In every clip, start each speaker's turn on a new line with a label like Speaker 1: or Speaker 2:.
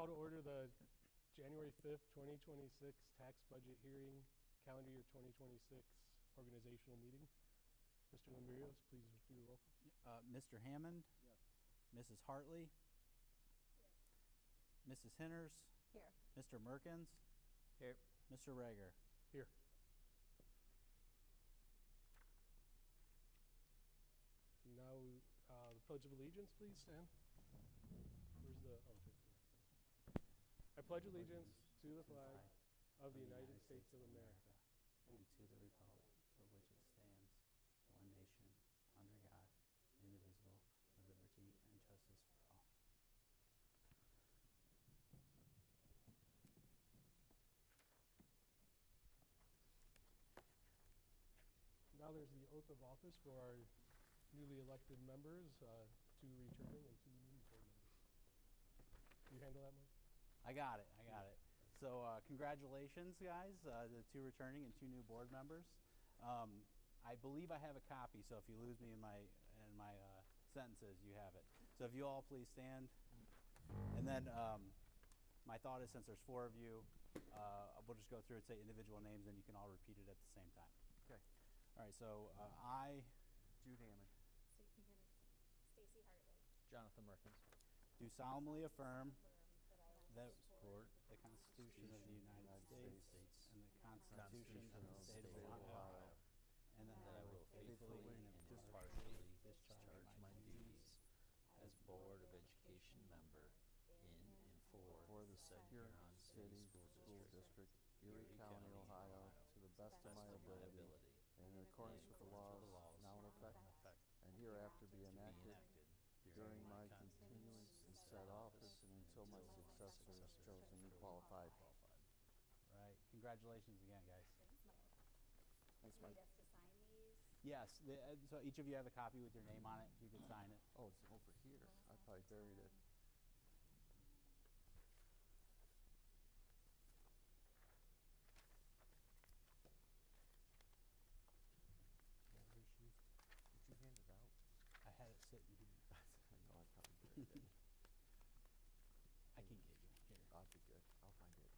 Speaker 1: Call to order the January 5th, 2026 tax budget hearing, calendar year 2026 organizational meeting. Mr. Lambrios, please do the roll call.
Speaker 2: Mr. Hammond?
Speaker 3: Yes.
Speaker 2: Mrs. Hartley?
Speaker 4: Here.
Speaker 2: Mrs. Henners?
Speaker 4: Here.
Speaker 2: Mr. Merkins?
Speaker 5: Here.
Speaker 2: Mr. Rager?
Speaker 1: Here. And now, the Pledge of Allegiance, please stand. Where's the, oh, it's right there. I pledge allegiance to the flag of the United States of America
Speaker 2: and to the republic for which it stands, one nation, under God, indivisible, with liberty and justice for all.
Speaker 1: Now there's the oath of office for our newly elected members, 2 returning and 2 new board members. You handle that, Mike?
Speaker 2: I got it. So congratulations, guys, the 2 returning and 2 new board members. I believe I have a copy, so if you lose me in my sentences, you have it. So if you all please stand. And then my thought is, since there's 4 of you, we'll just go through and say individual names, and you can all repeat it at the same time.
Speaker 3: Okay.
Speaker 2: All right, so I
Speaker 3: Jude Hammond.
Speaker 4: Stacy Henners. Stacy Hartley.
Speaker 5: Jonathan Merkins.
Speaker 2: do solemnly affirm
Speaker 4: That I will
Speaker 2: that
Speaker 4: support
Speaker 2: the Constitution of the United
Speaker 3: United
Speaker 2: States and the
Speaker 5: Constitution
Speaker 2: Constitution of the State of Ohio, and that
Speaker 5: That I will faithfully and impartially discharge my duties as Board of Education member in and for the said Huron City School District,
Speaker 3: Erie County, Ohio, to the best of my ability, and in accordance with the laws now in effect, and hereafter be enacted during my continuance in said office and until my successor is chosen and qualified.
Speaker 2: Right. Congratulations again, guys.
Speaker 4: Thanks, my oath.
Speaker 3: That's
Speaker 4: You
Speaker 3: my.
Speaker 4: need us to sign these?
Speaker 2: Yes, so each of you have a copy with your name on it, if you could sign it.
Speaker 3: Oh, it's over here. I probably buried it. Did you hand it out?
Speaker 2: I had it sitting here.
Speaker 3: I know I probably buried it.
Speaker 2: I can get you one here.
Speaker 3: I'll be good. I'll find it. Just give me a minute.
Speaker 2: Thanks, Jude.
Speaker 3: On policies, second meeting.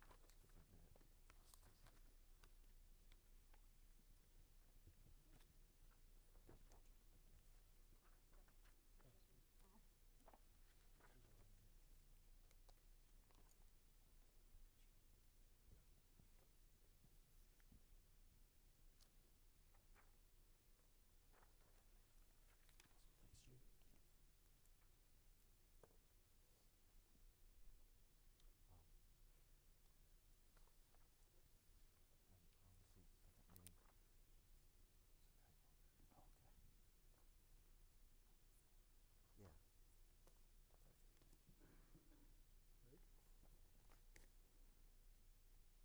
Speaker 3: There's a typo there.
Speaker 2: Oh, okay.
Speaker 3: Yeah.
Speaker 1: Right.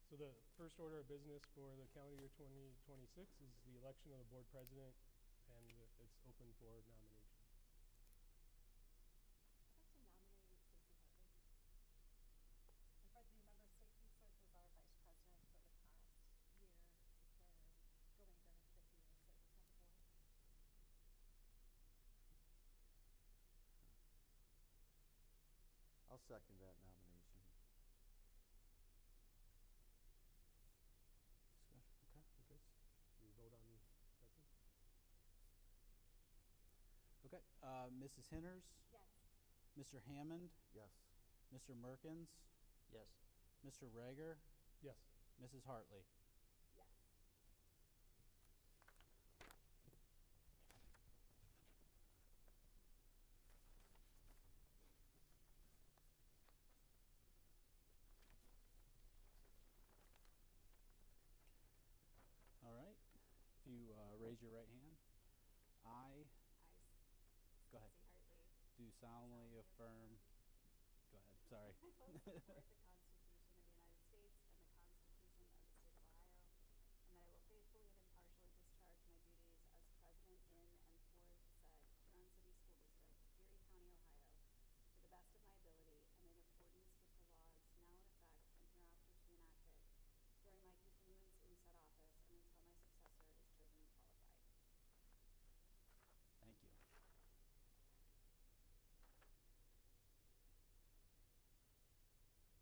Speaker 1: So the first order of business for the calendar year 2026 is the election of the board president, and it's open for nomination.
Speaker 6: I'd like to nominate Stacy Hartley. And for the new member, Stacy served as our vice president for the past year. This is her going into her 5th year of service on the board.
Speaker 3: I'll second that nomination.
Speaker 2: Discussion, okay.
Speaker 1: Okay. Do we vote on that then?
Speaker 2: Okay, Mrs. Henners,
Speaker 6: Yes.
Speaker 2: Mr. Hammond,
Speaker 3: Yes.
Speaker 2: Mr. Merkins,
Speaker 5: Yes.
Speaker 2: Mr. Rager,
Speaker 1: Yes.
Speaker 2: Mrs. Hartley.
Speaker 4: Yes.
Speaker 2: All right, if you raise your right hand. I Go ahead.
Speaker 4: Stacy Hartley.
Speaker 2: do solemnly affirm, go ahead, sorry.
Speaker 4: I will support the Constitution of the United States and the Constitution of the State of Ohio, and that I will faithfully and impartially discharge my duties as president in and for said Huron City School District, Erie County, Ohio, to the best of my ability and in accordance with the laws now in effect and hereafter to be enacted during my continuance in said office and until my successor is chosen and qualified.
Speaker 2: Thank you.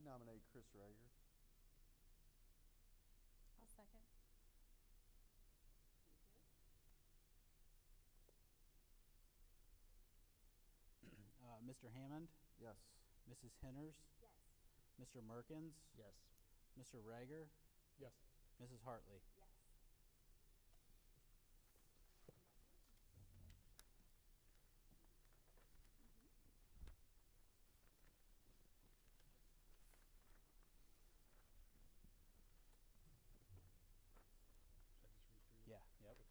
Speaker 3: nominate Chris Rager.
Speaker 6: I'll second.
Speaker 4: Thank you.
Speaker 2: Mr. Hammond,
Speaker 3: Yes.
Speaker 2: Mrs. Henners,
Speaker 4: Yes.
Speaker 2: Mr. Merkins,
Speaker 5: Yes.
Speaker 2: Mr. Rager,
Speaker 1: Yes.
Speaker 2: Mrs. Hartley.
Speaker 4: Yes.
Speaker 1: Should I just read through?
Speaker 2: Yeah,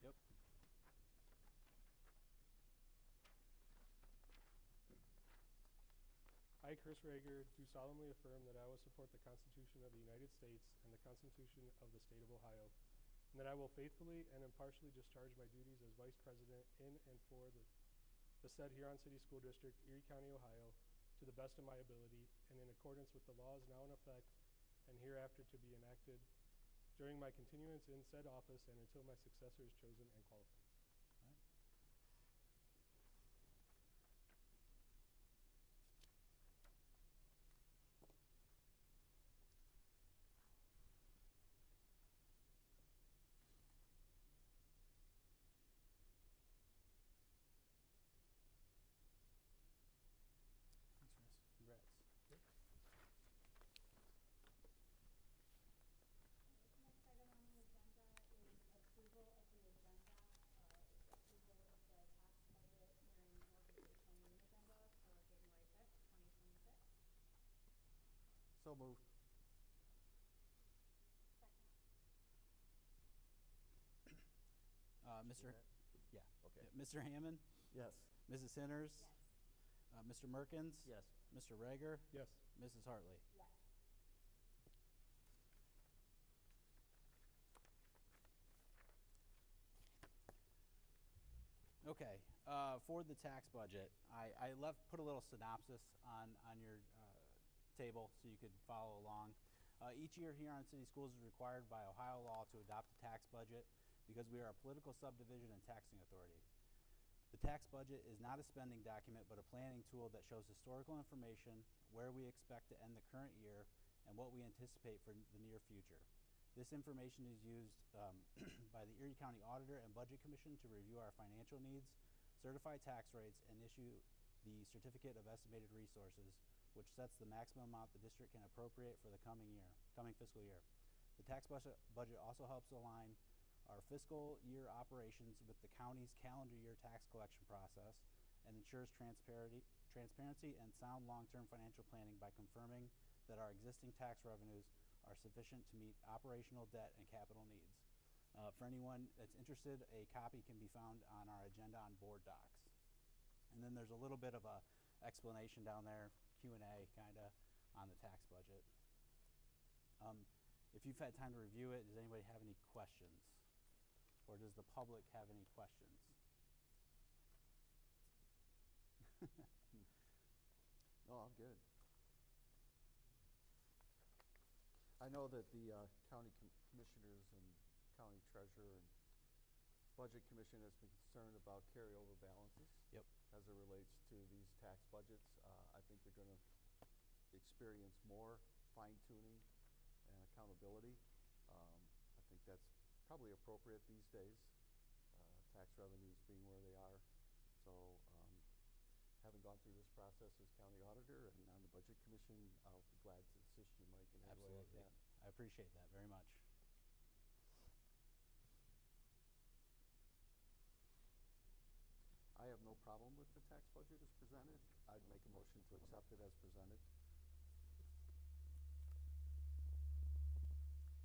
Speaker 2: yep.
Speaker 1: I, Chris Rager, do solemnly affirm that I will support the Constitution of the United States and the Constitution of the State of Ohio, and that I will faithfully and impartially discharge my duties as Vice President in and for the said Huron City School District, Erie County, Ohio, to the best of my ability and in accordance with the laws now in effect and hereafter to be enacted during my continuance in said office and until my successor is chosen and qualified.
Speaker 2: All right. Thanks, Russ. Congrats.
Speaker 1: Yep.
Speaker 4: Next item on the agenda is approval of the agenda, approval of the tax budget hearing organizational meeting agenda for January 5th, 2026.
Speaker 3: So moved.
Speaker 4: Second.
Speaker 2: Mr.
Speaker 3: that?
Speaker 2: Yeah.
Speaker 3: Okay.
Speaker 2: Yeah, Mr. Hammond,
Speaker 3: Yes.
Speaker 2: Mrs. Henners,
Speaker 4: Yes.
Speaker 2: Mr. Merkins,
Speaker 5: Yes.
Speaker 2: Mr. Rager,
Speaker 1: Yes.
Speaker 2: Mrs. Hartley.
Speaker 4: Yes.
Speaker 2: Okay, for the tax budget, I put a little synopsis on your table so you could follow along. Each year, Huron City Schools is required by Ohio law to adopt a tax budget because we are a political subdivision and taxing authority. The tax budget is not a spending document, but a planning tool that shows historical information, where we expect to end the current year, and what we anticipate for the near future. This information is used by the Erie County Auditor and Budget Commission to review our financial needs, certify tax rates, and issue the Certificate of Estimated Resources, which sets the maximum amount the district can appropriate for the coming fiscal year. The tax budget also helps align our fiscal year operations with the county's calendar year tax collection process and ensures transparency and sound long-term financial planning by confirming that our existing tax revenues are sufficient to meet operational, debt, and capital needs. For anyone that's interested, a copy can be found on our agenda on board docs. And then there's a little bit of a explanation down there, Q&A kind of, on the tax budget. If you've had time to review it, does anybody have any questions? Or does the public have any questions?
Speaker 3: No, I'm good. I know that the county commissioners and county treasurer and budget commission has been concerned about carryover balances.
Speaker 2: Yep.
Speaker 3: As it relates to these tax budgets. I think you're going to experience more fine-tuning and accountability. I think that's probably appropriate these days, tax revenues being where they are. So having gone through this process as county auditor and on the budget commission, I'll be glad to assist you, Mike, in any way I
Speaker 2: Absolutely.
Speaker 3: can.
Speaker 2: I appreciate that very much.
Speaker 3: I have no problem with the tax budget as presented. I'd make a motion to accept it as presented.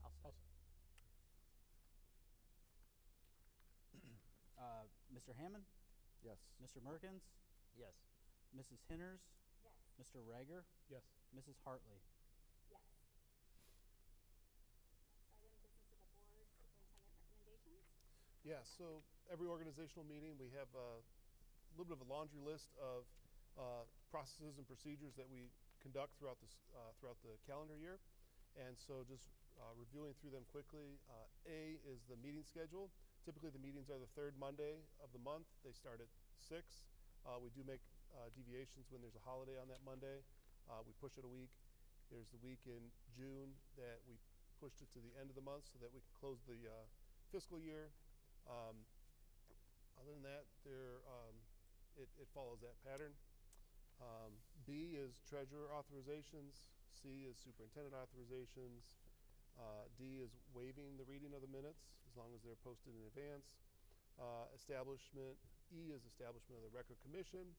Speaker 5: I'll second.
Speaker 1: Awesome.
Speaker 2: Mr. Hammond,
Speaker 3: Yes.
Speaker 2: Mr. Merkins,
Speaker 5: Yes.
Speaker 2: Mrs. Henners,
Speaker 4: Yes.
Speaker 2: Mr. Rager,
Speaker 1: Yes.
Speaker 2: Mrs. Hartley.
Speaker 4: Yes. Next item, business of the board, superintendent recommendations.
Speaker 7: Yeah, so every organizational meeting, we have a little bit of a laundry list of processes and procedures that we conduct throughout the calendar year. And so just reviewing through them quickly, A is the meeting schedule. Typically, the meetings are the third Monday of the month. They start at 6. We do make deviations when there's a holiday on that Monday. We push it a week. There's the week in June that we pushed it to the end of the month so that we can close the fiscal year. Other than that, it follows that pattern. B is treasurer authorizations. C is superintendent authorizations. D is waiving the reading of the minutes as long as they're posted in advance. E is establishment of the record commission.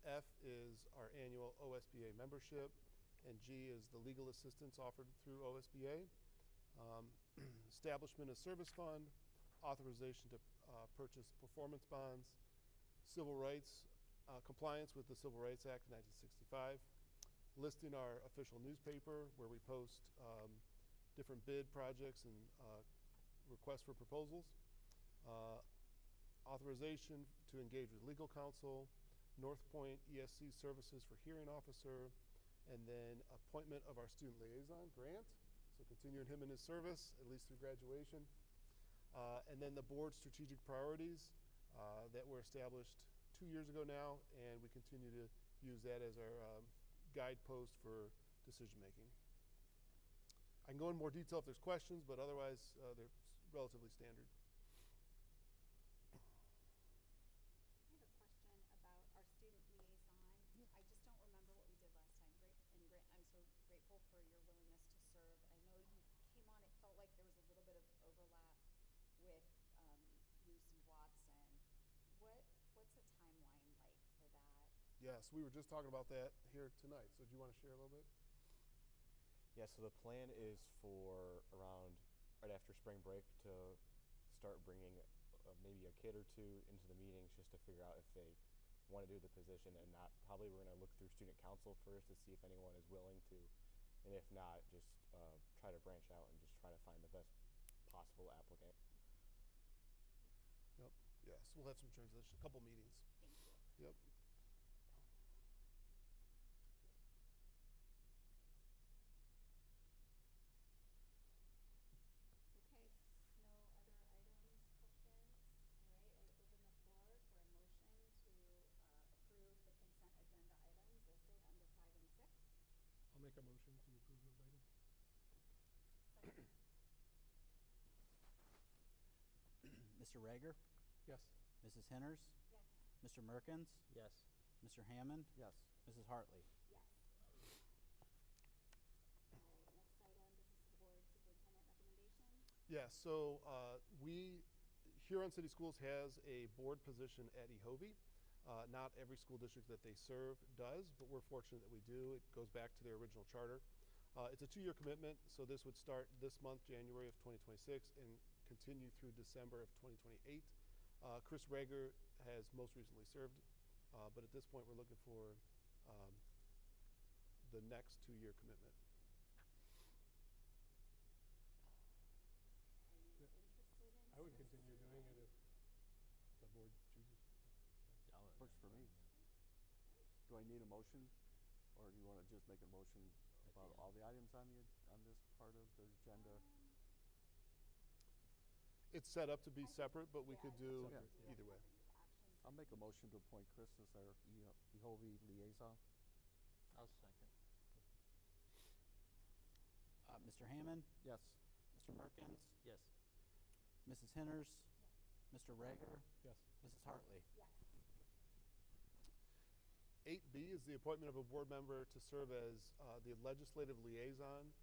Speaker 7: F is our annual OSBA membership. And G is the legal assistance offered through OSBA. Establishment of service fund, authorization to purchase performance bonds, civil rights, compliance with the Civil Rights Act of 1965, listing our official newspaper where we post different bid projects and requests for proposals, authorization to engage with legal counsel, North Point ESC services for hearing officer, and then appointment of our student liaison, Grant. So continuing him in his service, at least through graduation. And then the board's strategic priorities that were established 2 years ago now, and we continue to use that as our guidepost for decision making. I can go in more detail if there's questions, but otherwise they're relatively standard.
Speaker 4: I have a question about our student liaison.
Speaker 7: Yeah.
Speaker 4: I just don't remember what we did last time. I'm so grateful for your willingness to serve. And I know you came on, it felt like there was a little bit of overlap with Lucy Watson. What's the timeline like for that?
Speaker 7: Yes, we were just talking about that here tonight. So do you want to share a little bit?
Speaker 8: Yeah, so the plan is for around right after spring break to start bringing maybe a kid or two into the meetings just to figure out if they want to do the position. And not probably we're going to look through student council first to see if anyone is willing to, and if not, just try to branch out and just try to find the best possible applicant.
Speaker 7: Yep. Yes, we'll have some transition, a couple meetings.
Speaker 4: Thank you.
Speaker 7: Yep.
Speaker 4: Okay, no other items, questions? All right, I open the floor for a motion to approve the consent agenda items listed under 5 and 6.
Speaker 1: I'll make a motion to approve those items.
Speaker 6: Second.
Speaker 2: Mr. Rager,
Speaker 1: Yes.
Speaker 2: Mrs. Henners,
Speaker 6: Yes.
Speaker 2: Mr. Merkins,
Speaker 5: Yes.
Speaker 2: Mr. Hammond,
Speaker 3: Yes.
Speaker 2: Mrs. Hartley.
Speaker 4: Yes. All right, next item, business of the board, superintendent recommendations.
Speaker 7: Yeah, so we, Huron City Schools has a board position at EHOVE. Not every school district that they serve does, but we're fortunate that we do. It goes back to their original charter. It's a 2-year commitment, so this would start this month, January of 2026, and continue through December of 2028. Chris Rager has most recently served, but at this point we're looking for the next 2-year commitment.
Speaker 4: Are you
Speaker 1: Yeah.
Speaker 4: interested in?
Speaker 1: I would
Speaker 4: serving?
Speaker 1: continue doing it if the board chooses.
Speaker 3: Works for me. Do I need a motion, or do you want to just make a motion
Speaker 5: At the
Speaker 3: about
Speaker 5: end.
Speaker 3: all the items on this part of the agenda?
Speaker 7: It's set up to be
Speaker 4: I think-
Speaker 7: separate, but we
Speaker 4: yeah,
Speaker 7: could
Speaker 4: I
Speaker 7: do
Speaker 4: think
Speaker 3: Yeah.
Speaker 4: we
Speaker 7: either
Speaker 4: have
Speaker 7: way.
Speaker 4: action
Speaker 3: I'll make a
Speaker 4: for
Speaker 3: motion to appoint Chris as our EHOVE liaison.
Speaker 5: I'll second.
Speaker 2: Mr. Hammond,
Speaker 3: Yes.
Speaker 2: Mr. Merkins,
Speaker 5: Yes.
Speaker 2: Mrs. Henners, Mr. Rager,
Speaker 1: Yes.
Speaker 2: Mrs. Hartley.
Speaker 4: Yes.
Speaker 7: 8B is the appointment of a board member to serve as the legislative liaison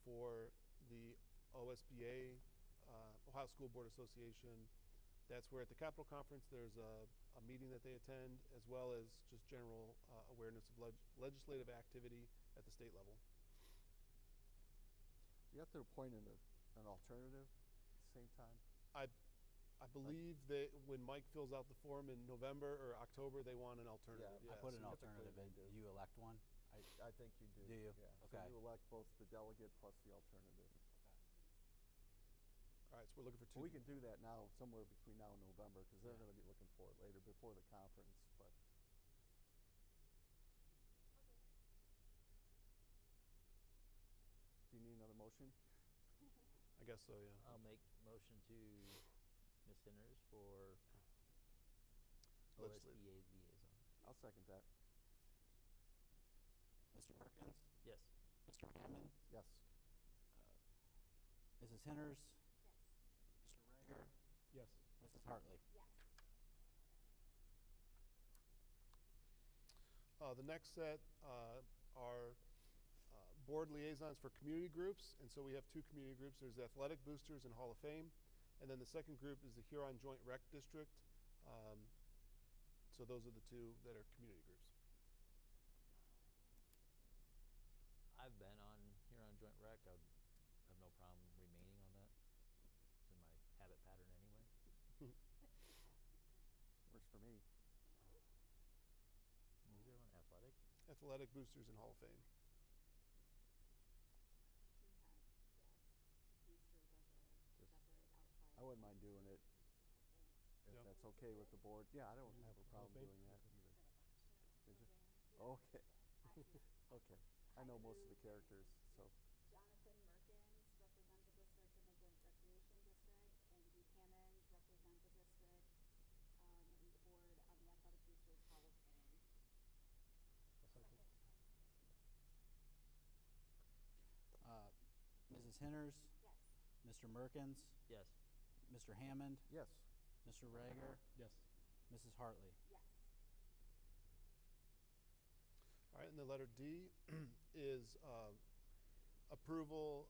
Speaker 7: for the OSBA, Ohio School Board Association. That's where at the Capitol Conference there's a meeting that they attend, as well as just general awareness of legislative activity at the state level.
Speaker 3: Do you have to appoint an alternative at the same time?
Speaker 7: I believe that when Mike fills out the form in November or October, they want an alternative.
Speaker 3: Yeah,
Speaker 2: I put
Speaker 7: so
Speaker 2: an
Speaker 3: typically
Speaker 2: alternative in.
Speaker 3: they do.
Speaker 2: Do you elect one?
Speaker 3: I think you do.
Speaker 2: Do you?
Speaker 3: Yeah.
Speaker 2: Okay.
Speaker 3: So you elect both the delegate plus the alternative.
Speaker 7: All right, so we're looking for 2.
Speaker 3: We can do that now, somewhere between now and November, because they're
Speaker 2: Yeah.
Speaker 3: going to be looking for it later before the conference. But do you need another motion?
Speaker 7: I guess so, yeah.
Speaker 5: I'll make motion to Ms. Henners for
Speaker 7: Legislative.
Speaker 5: OSBA liaison.
Speaker 3: I'll second that.
Speaker 2: Mr. Merkins,
Speaker 5: Yes.
Speaker 2: Mr. Hammond,
Speaker 3: Yes.
Speaker 2: Mrs. Henners,
Speaker 6: Yes.
Speaker 2: Mr. Rager,
Speaker 1: Yes.
Speaker 2: Mrs. Hartley.
Speaker 4: Yes.
Speaker 7: The next set are board liaisons for community groups, and so we have two community groups. There's the Athletic Boosters and Hall of Fame, and then the second group is the Huron Joint Rec District. So those are the two that are community groups.
Speaker 5: I've been on here on Joint Rec. I would have no problem remaining on that. It's in my habit pattern anyway.
Speaker 3: Works for me.
Speaker 5: What was the other one? Athletic?
Speaker 7: Athletic Boosters and Hall of Fame.
Speaker 4: Do you have, yes, Booster does a
Speaker 5: Just-
Speaker 4: separate outside.
Speaker 3: I wouldn't mind doing it if
Speaker 7: Yep.
Speaker 3: that's okay with the board. Yeah, I don't
Speaker 1: Do
Speaker 3: have a
Speaker 1: Hall of
Speaker 3: problem
Speaker 1: Fame?
Speaker 3: doing that
Speaker 1: Okay.
Speaker 3: either.
Speaker 6: Did it last year.
Speaker 3: Did you?
Speaker 4: Again.
Speaker 3: Okay. Okay. I know most of the characters, so.
Speaker 4: Jonathan Merkins represent the district in the Joint Recreation District, and Jude Hammond represent the district and the board on the Athletic Boosters Hall of Fame.
Speaker 1: I'll second.
Speaker 2: Mrs. Henners,
Speaker 4: Yes.
Speaker 2: Mr. Merkins,
Speaker 5: Yes.
Speaker 2: Mr. Hammond,
Speaker 3: Yes.
Speaker 2: Mr. Rager,
Speaker 1: Yes.
Speaker 2: Mrs. Hartley.
Speaker 4: Yes.
Speaker 7: All right, and the letter D is approval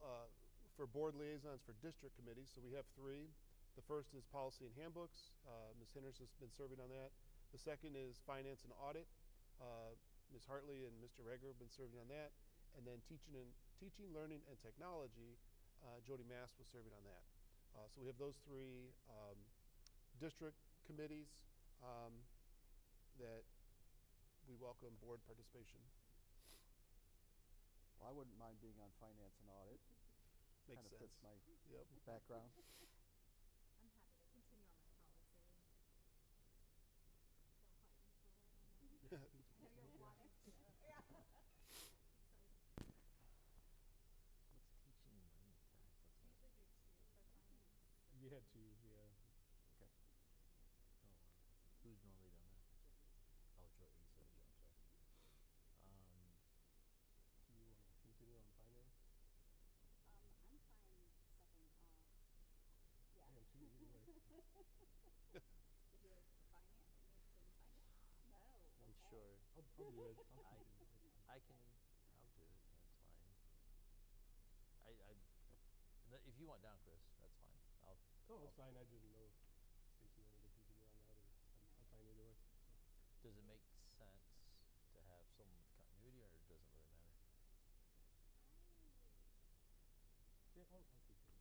Speaker 7: for board liaisons for district committees. So we have three. The first is policy and handbooks. Ms. Henners has been serving on that. The second is finance and audit. Ms. Hartley and Mr. Rager have been serving on that. And then teaching, learning, and technology, Jody Mass was serving on that. So we have those three district committees that we welcome board participation.
Speaker 3: Well, I wouldn't mind being on finance and audit.
Speaker 7: Makes
Speaker 3: Kind of
Speaker 7: sense.
Speaker 3: fits my
Speaker 7: Yep.
Speaker 3: background.
Speaker 6: I'm happy to continue on my policy. Don't fight me for it. I know you're wanting to. Yeah. It's exciting.
Speaker 5: What's teaching, learning, tech? What's
Speaker 6: We
Speaker 5: that?
Speaker 6: usually do two for finance.
Speaker 1: We had two, yeah.
Speaker 3: Okay.
Speaker 5: Oh, wow. Who's normally done that? Oh, Joe. You said it, Joe. I'm sorry.
Speaker 1: Do you want to continue on finance?
Speaker 4: I'm fine stepping off. Yeah.
Speaker 1: I am too, either way.
Speaker 4: Would you like finance? Are you interested in finance? No.
Speaker 5: I'm
Speaker 4: Okay.
Speaker 5: sure.
Speaker 1: I'll do it. I'll
Speaker 5: I-
Speaker 1: do it. That's fine.
Speaker 5: I'll do it. That's fine. If you want down, Chris, that's fine.
Speaker 1: Oh, it's fine. I didn't know if Stacy wanted to continue on that, or I'm fine either way. So.
Speaker 5: Does it make sense to have someone with continuity, or it doesn't really matter?
Speaker 1: Yeah, I'll keep it.
Speaker 5: Okay.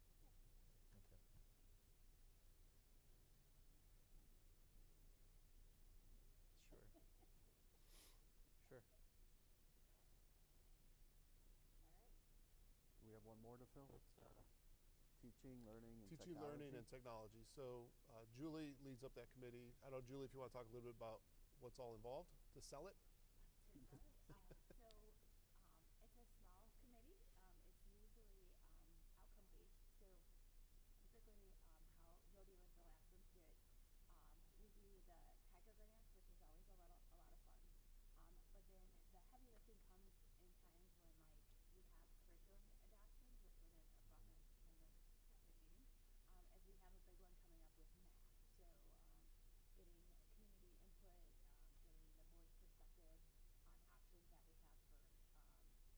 Speaker 5: Sure. Sure.
Speaker 4: All right.
Speaker 3: Do we have one more to fill? Teaching, learning, and
Speaker 7: Teaching,
Speaker 3: technology.
Speaker 7: learning, and technology. So Julie leads up that committee. I don't know, Julie, if you want to talk a little bit about what's all involved to sell it.
Speaker 9: To sell it. It's a small committee. It's usually outcome based. So typically, how Jody was the last one to do it. We do the Tiger grants, which is always a lot of fun. But then the heavy lifting comes in times when we have curriculum adoptions, which we're going to talk about in the second meeting, as we have a big one coming up with math.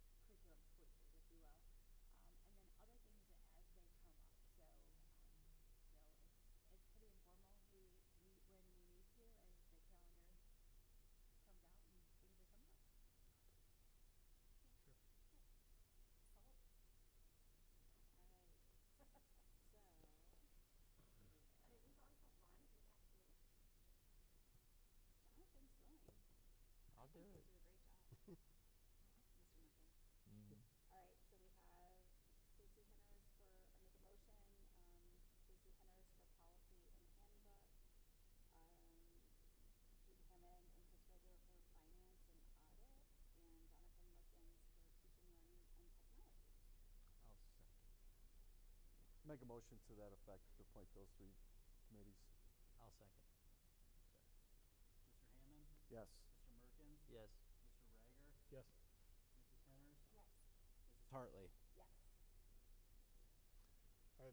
Speaker 9: So getting community input, getting the board's perspective on options that we have for curriculum choices, if you will, and then other things as they come up. So it's pretty informal. We meet when we need to as the calendar comes out and things are coming up.
Speaker 5: Sure.
Speaker 4: Sold. All right. So.
Speaker 9: I mean, we've always had fun. We have to.
Speaker 4: Jonathan's willing.
Speaker 5: I'll do
Speaker 4: He'll
Speaker 5: it.
Speaker 4: do a great job. Mr. Merkins.
Speaker 5: Mm-hmm.
Speaker 4: All right, so we have Stacy Henners I make a motion, Stacy Henners for policy and handbook, Jude Hammond and Chris Rager for finance and audit, and Jonathan Merkins for teaching, learning, and technology.
Speaker 5: I'll second.
Speaker 3: Make a motion to that effect to appoint those three committees.
Speaker 5: I'll second. Sorry.
Speaker 2: Mr. Hammond,
Speaker 3: Yes.
Speaker 2: Mr. Merkins,
Speaker 5: Yes.
Speaker 2: Mr. Rager,
Speaker 1: Yes.
Speaker 2: Mrs. Henners,
Speaker 9: Yes.
Speaker 2: Mrs.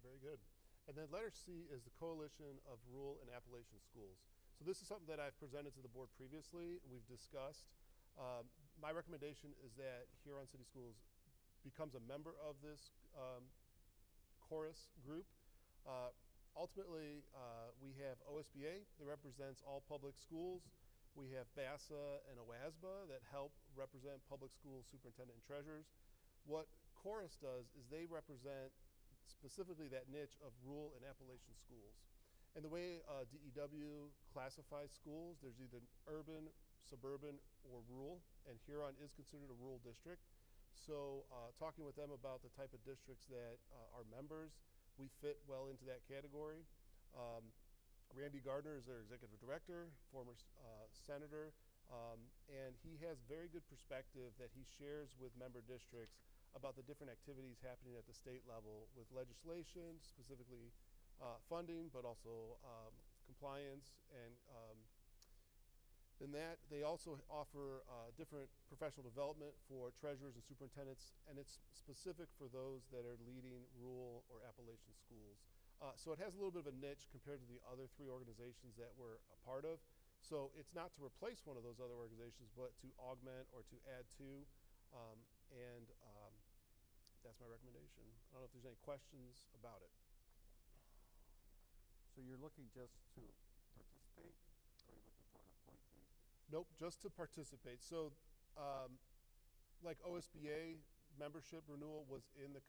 Speaker 7: very good. And then letter C is the Coalition of Rural and Appalachian Schools. So this is something that I've presented to the board previously, and we've discussed. My recommendation is that Huron City Schools becomes a member of this chorus group. Ultimately, we have OSBA that represents all public schools. We have BASA and OASBA that help represent public school superintendent and treasurers. What chorus does is they represent specifically that niche of rural and Appalachian schools. And the way DEW classifies schools, there's either urban, suburban, or rural, and Huron is considered a rural district. So talking with them about the type of districts that are members, we fit well into that category. Randy Gardner is their executive director, former senator, and he has very good perspective that he shares with member districts about the different activities happening at the state level with legislation, specifically funding, but also compliance. And in that, they also offer different professional development for treasurers and superintendents, and it's specific for those that are leading rural or Appalachian schools. So it has a little bit of a niche compared to the other 3 organizations that we're a part of. So it's not to replace one of those other organizations, but to augment or to add to. And that's my recommendation. I don't know if there's any questions about it.
Speaker 3: So you're looking just to participate, or are you looking for an appointee?
Speaker 7: Nope, just to participate. So like OSBA membership renewal was in the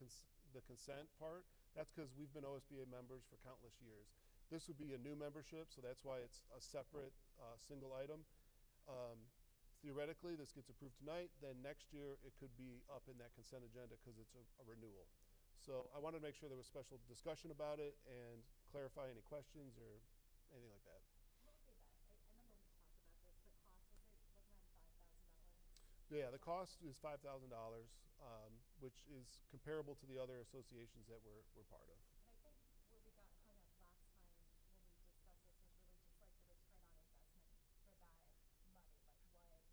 Speaker 7: consent part. That's because we've been OSBA members for countless years. This would be a new membership, so that's why it's a separate single item. Theoretically, this gets approved tonight, then next year it could be up in that consent agenda because it's a renewal. So I wanted to make sure there was special discussion about it and clarify any questions or anything like that.
Speaker 6: What would be I remember we talked about this. The cost, was it like around $5,000?
Speaker 7: Yeah, the cost is $5,000, which is comparable to the other associations that we're part of.
Speaker 6: And I think where we got hung up last time when we discussed this was really just like the return on investment for that money.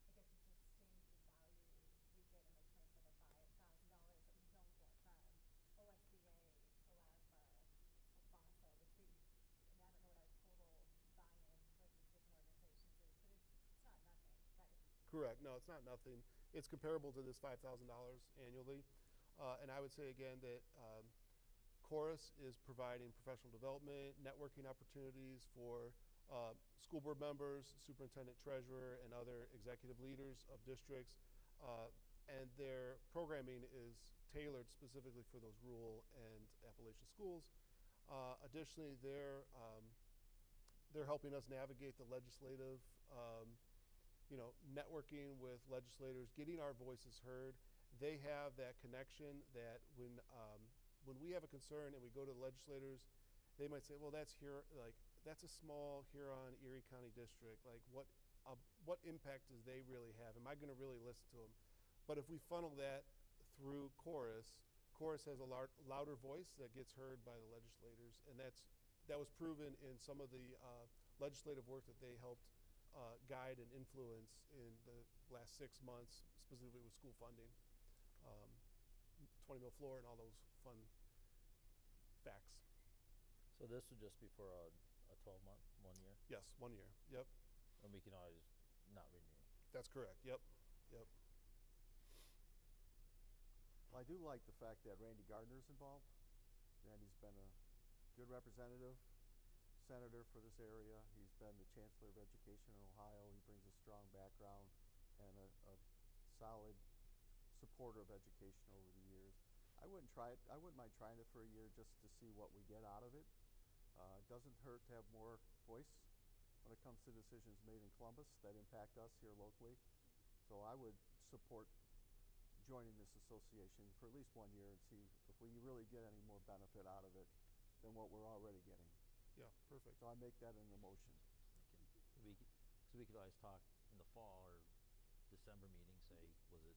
Speaker 6: Like what, I guess, distinct value we get in return for the $5,000 that we don't get from OSBA, OASBA, BASA, which we, I mean, I don't know what our total buy-in for these different organizations is, but it's not nothing, right?
Speaker 7: Correct. No, it's not nothing. It's comparable to this $5,000 annually. And I would say again that Chorus is providing professional development, networking opportunities for school board members, superintendent, treasurer, and other executive leaders of districts. And their programming is tailored specifically for those rural and Appalachian schools. Additionally, they're helping us navigate the legislative networking with legislators, getting our voices heard. They have that connection that when we have a concern and we go to the legislators, they might say, well, that's a small Huron, Erie County district. Like what impact does they really have? Am I going to really listen to them? But if we funnel that through Chorus has a louder voice that gets heard by the legislators. And that was proven in some of the legislative work that they helped guide and influence in the last 6 months, specifically with school funding, 20 mil floor, and all those fun facts.
Speaker 5: So this would just be for a 12-month, 1 year?
Speaker 7: Yes, 1 year. Yep.
Speaker 5: And we can always not renew.
Speaker 7: That's correct. Yep.
Speaker 3: Well, I do like the fact that Randy Gardner's involved. Randy's been a good representative, senator for this area. He's been the Chancellor of Education in Ohio. He brings a strong background and a solid supporter of education over the years. I wouldn't mind trying it for a year just to see what we get out of it. It doesn't hurt to have more voice when it comes to decisions made in Columbus that impact us here locally. So I would support joining this association for at least 1 year and see if we really get any more benefit out of it than what we're already getting.
Speaker 7: Yeah, perfect.
Speaker 3: So I make that an emotion.
Speaker 5: Because we could always talk in the fall or December meeting, say, was it?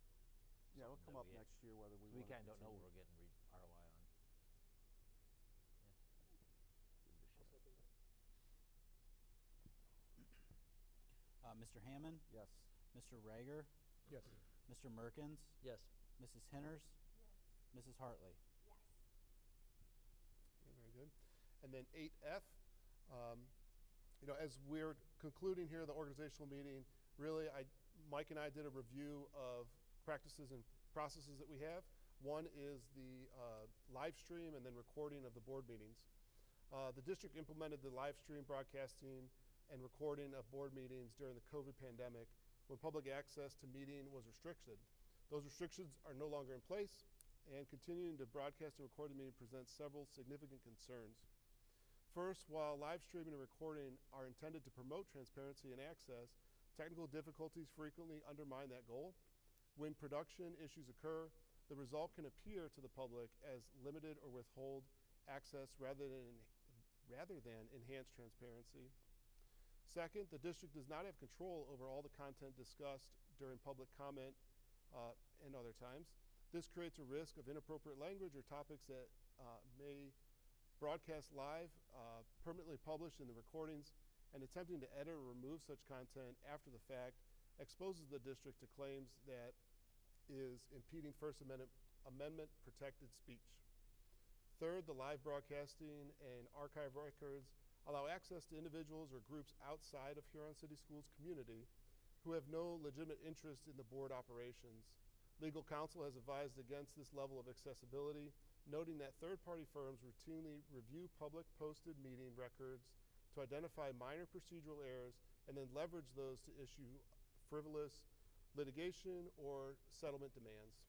Speaker 3: Yeah, it'll come up next year whether we want to
Speaker 5: kind of don't know what
Speaker 3: continue.
Speaker 5: we're getting ROI on. Yeah. Give it a shot.
Speaker 2: Mr. Hammond?
Speaker 3: Yes.
Speaker 2: Mr. Rager?
Speaker 1: Yes.
Speaker 2: Mr. Merkins?
Speaker 5: Yes.
Speaker 2: Mrs. Henners?
Speaker 6: Yes.
Speaker 2: Mrs. Hartley?
Speaker 4: Yes.
Speaker 7: And then 8F, as we're concluding here the organizational meeting, really, Mike and I did a review of practices and processes that we have. One is the live stream and then recording of the board meetings. The district implemented the live stream broadcasting and recording of board meetings during the COVID pandemic when public access to meeting was restricted. Those restrictions are no longer in place, and continuing to broadcast and record the meeting presents several significant concerns. First, while live streaming and recording are intended to promote transparency and access, technical difficulties frequently undermine that goal. When production issues occur, the result can appear to the public as limited or withhold access rather than enhance transparency. Second, the district does not have control over all the content discussed during public comment and other times. This creates a risk of inappropriate language or topics that may broadcast live, permanently published in the recordings, and attempting to edit or remove such content after the fact exposes the district to claims that is impeding First Amendment protected speech. Third, the live broadcasting and archive records allow access to individuals or groups outside of Huron City Schools community who have no legitimate interest in the board operations. Legal counsel has advised against this level of accessibility, noting that third-party firms routinely review public posted meeting records to identify minor procedural errors and then leverage those to issue frivolous litigation or settlement demands.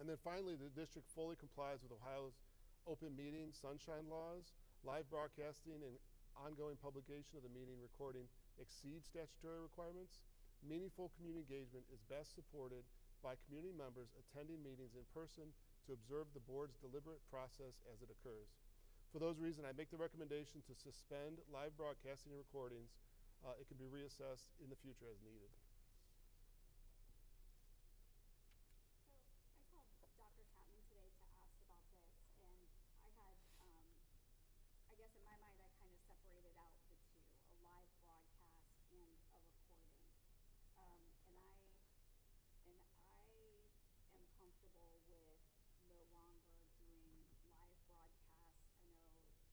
Speaker 7: And then finally, the district fully complies with Ohio's open meeting sunshine laws. Live broadcasting and ongoing publication of the meeting recording exceed statutory requirements. Meaningful community engagement is best supported by community members attending meetings in person to observe the board's deliberate process as it occurs. For those reasons, I make the recommendation to suspend live broadcasting and recordings. It can be reassessed in the future as needed.
Speaker 4: So I called Dr. Chapman today to ask about this, and I had, I guess in my mind, I kind of separated out the two, a live broadcast and a recording. And I am comfortable with no longer doing live broadcasts. I know technical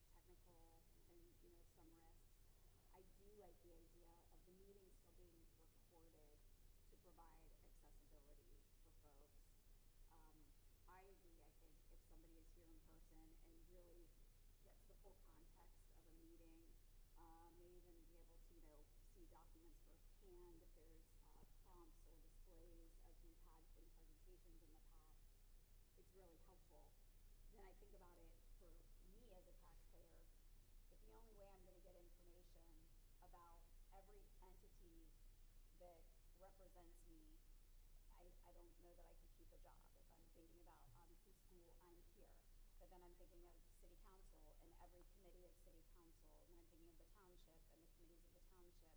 Speaker 4: and some risks. I do like the idea of the meeting still being recorded to provide accessibility for folks. I agree. I think if somebody is here in person and really gets the full context of a meeting, may even be able to see documents firsthand if there's prompts or displays as we've had in presentations in the past. It's really helpful. Then I think about it for me as a taxpayer. If the only way I'm going to get information about every entity that represents me, I don't know that I could keep a job. If I'm thinking about, obviously, school, I'm here. But then I'm thinking of city council and every committee of city council. And then I'm thinking of the township and the committees of the township.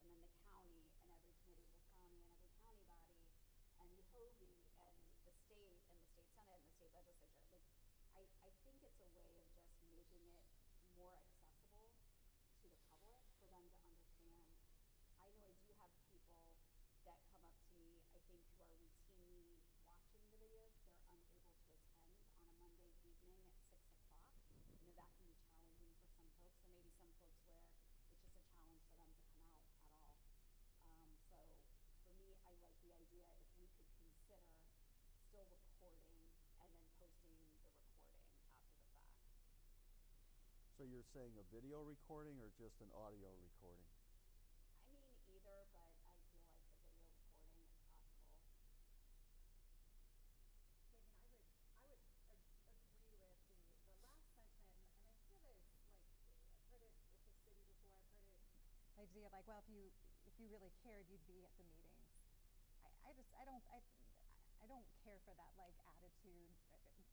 Speaker 4: And then the county and every committee of the county and every county body. And YHOVI and the state and the state senate and the state legislature. I think it's a way of just making it more accessible to the public for them to understand. I know I do have people that come up to me, I think, who are routinely watching the videos. They're unable to attend on a Monday evening at 6 o'clock. That can be challenging for some folks. There may be some folks where it's just a challenge for them to come out at all. So for me, I like the idea if we could consider still recording and then posting the recording after the fact.
Speaker 3: So you're saying a video recording or just an audio recording?
Speaker 4: I mean either, but I feel like a video recording if possible.
Speaker 6: Yeah, I would agree with the last sentiment, and I hear this, I've heard it at the city before, I've heard it, the idea of well, if you really cared, you'd be at the meetings. I don't care for that attitude.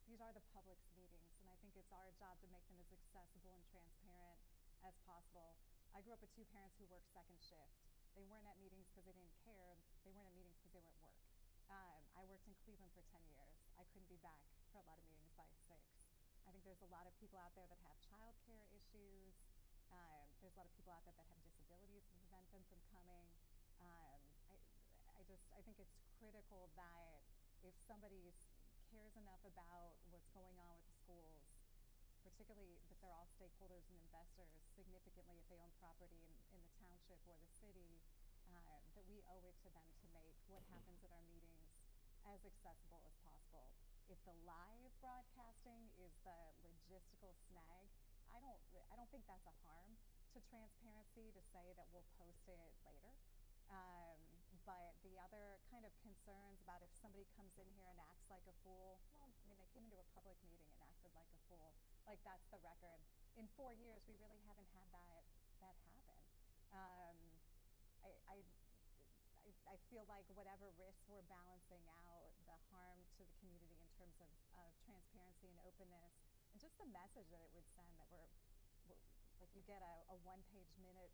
Speaker 6: These are the public's meetings, and I think it's our job to make them as accessible and transparent as possible. I grew up with two parents who worked second shift. They weren't at meetings because they didn't care. They weren't at meetings because they were at work. I worked in Cleveland for 10 years. I couldn't be back for a lot of meetings by 6. I think there's a lot of people out there that have childcare issues. There's a lot of people out there that have disabilities that prevent them from coming. I think it's critical that if somebody cares enough about what's going on with the schools, for particularly that they're all stakeholders and investors significantly if they own property in the township or the city, that we owe it to them to make what happens at our meetings as accessible as possible. If the live broadcasting is the logistical snag, I don't think that's a harm to transparency to say that we'll post it later. But the other kind of concerns about if somebody comes in here and acts like a fool, well, I mean, they came into a public meeting and acted like a fool. Like, that's the record. In 4 years, we really haven't had that happen. I feel like whatever risks we're balancing out, the harm to the community in terms of transparency and openness, and just the message that it would send that we're like, you get a one-page minute